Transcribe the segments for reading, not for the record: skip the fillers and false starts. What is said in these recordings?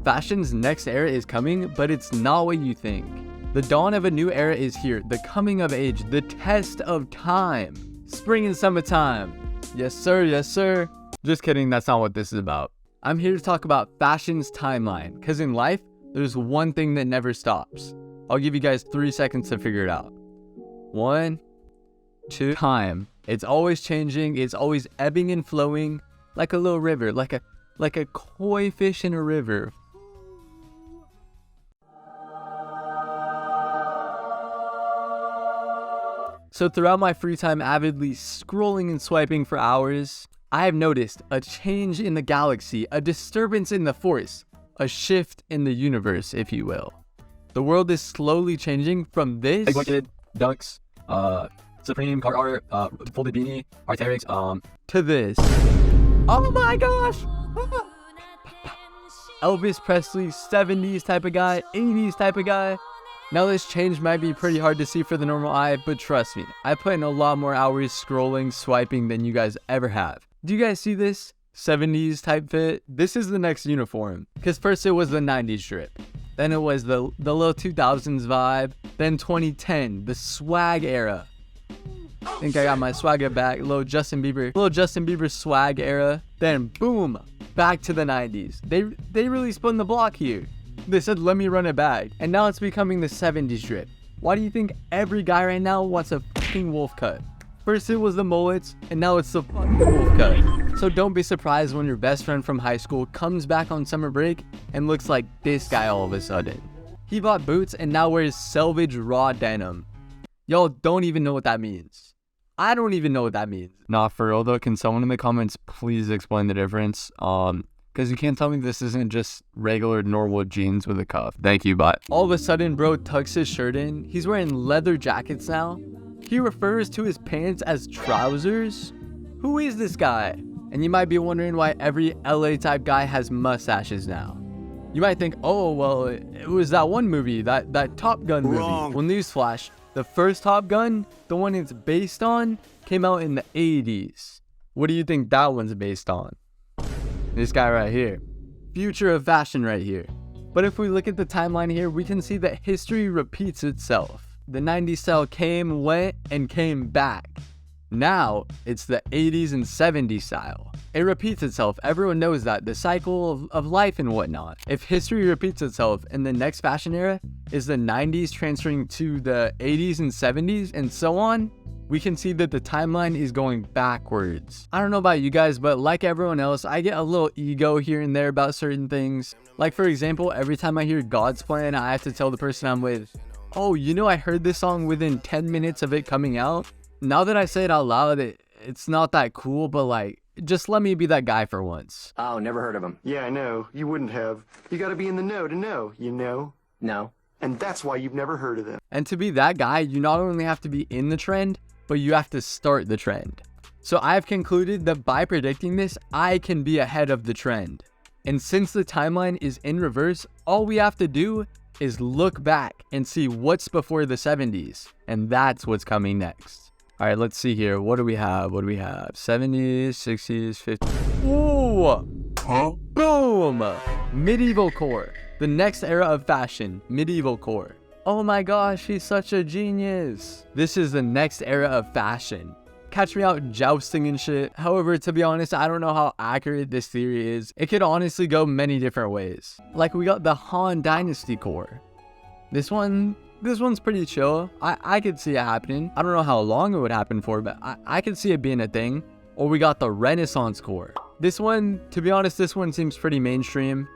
Fashion's next era is coming, but it's not what you think. The dawn of a new era is here, the coming of age, the test of time. Spring and summertime. Yes sir, yes sir. Just kidding, that's not what this is about. I'm here to talk about fashion's timeline, because in life, there's one thing that never stops. I'll give you guys 3 seconds to figure it out. 1, 2, time. It's always changing, it's always ebbing and flowing, like a little river, like a koi fish in a river. So throughout my free time avidly scrolling and swiping for hours, I have noticed a change in the galaxy, a disturbance in the force, a shift in the universe, if you will. The world is slowly changing from this Blanket, Dunks, Supreme car art, folded beanie, Arc'teryx, to this. Oh my gosh! Elvis Presley, 70s type of guy, 80s type of guy. Now this change might be pretty hard to see for the normal eye, but trust me, I put in a lot more hours scrolling, swiping than you guys ever have. Do you guys see this? 70s type fit? This is the next uniform. Because first it was the 90s drip. Then it was the little 2000s vibe. Then 2010, the swag era. I think I got my swagger back. Little Justin Bieber swag era. Then boom, back to the 90s. They really spun the block here. They said, let me run it back. And now it's becoming the 70s drip. Why do you think every guy right now wants a fucking wolf cut? First it was the mullets, and now it's the fucking wolf cut. So don't be surprised when your best friend from high school comes back on summer break and looks like this guy all of a sudden. He bought boots and now wears selvage raw denim. Y'all don't even know what that means. I don't even know what that means. Nah, for real though, can someone in the comments please explain the difference? Because you can't tell me this isn't just regular Norwood jeans with a cuff. Thank you, but all of a sudden, bro tucks his shirt in. He's wearing leather jackets now. He refers to his pants as trousers. Who is this guy? And you might be wondering why every LA type guy has mustaches now. You might think, oh, well, it was that one movie, that Top Gun movie. Wrong. Well, newsflash, the first Top Gun, the one it's based on, came out in the 80s. What do you think that one's based on? This guy right here. Future of fashion right here. But if we look at the timeline here, we can see that history repeats itself. The 90s style came, went, and came back. Now, it's the 80s and 70s style. It repeats itself. Everyone knows that. The cycle of life and whatnot. If history repeats itself and the next fashion era is the 90s transferring to the 80s and 70s and so on, we can see that the timeline is going backwards. I don't know about you guys, but like everyone else, I get a little ego here and there about certain things. Like for example, every time I hear God's Plan, I have to tell the person I'm with, oh, you know, I heard this song within 10 minutes of it coming out. Now that I say it out loud, it's not that cool, but like, just let me be that guy for once. Oh, never heard of him. Yeah, I know. You wouldn't have. You gotta be in the know to know, you know? No. And that's why you've never heard of them. And to be that guy, you not only have to be in the trend, but you have to start the trend. So I've concluded that by predicting this, I can be ahead of the trend. And since the timeline is in reverse, all we have to do is look back and see what's before the 70s. And that's what's coming next. All right, let's see here. What do we have? 70s, 60s, 50s. Ooh! Huh? Boom! Medieval core. The next era of fashion, medieval core. Oh my gosh, he's such a genius. This is the next era of fashion. Catch me out jousting and shit. However, to be honest, I don't know how accurate this theory is. It could honestly go many different ways. Like we got the Han Dynasty core. This one's pretty chill. I could see it happening. I don't know how long it would happen for, but I could see it being a thing. Or we got the Renaissance core. This one, to be honest, this one seems pretty mainstream.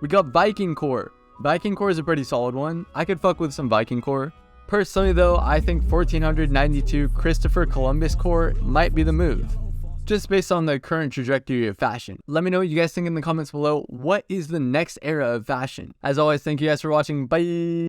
We got Viking core. Viking core is a pretty solid one. I could fuck with some Viking core. Personally though, I think 1492 Christopher Columbus core might be the move. Just based on the current trajectory of fashion. Let me know what you guys think in the comments below. What is the next era of fashion? As always, thank you guys for watching. Bye!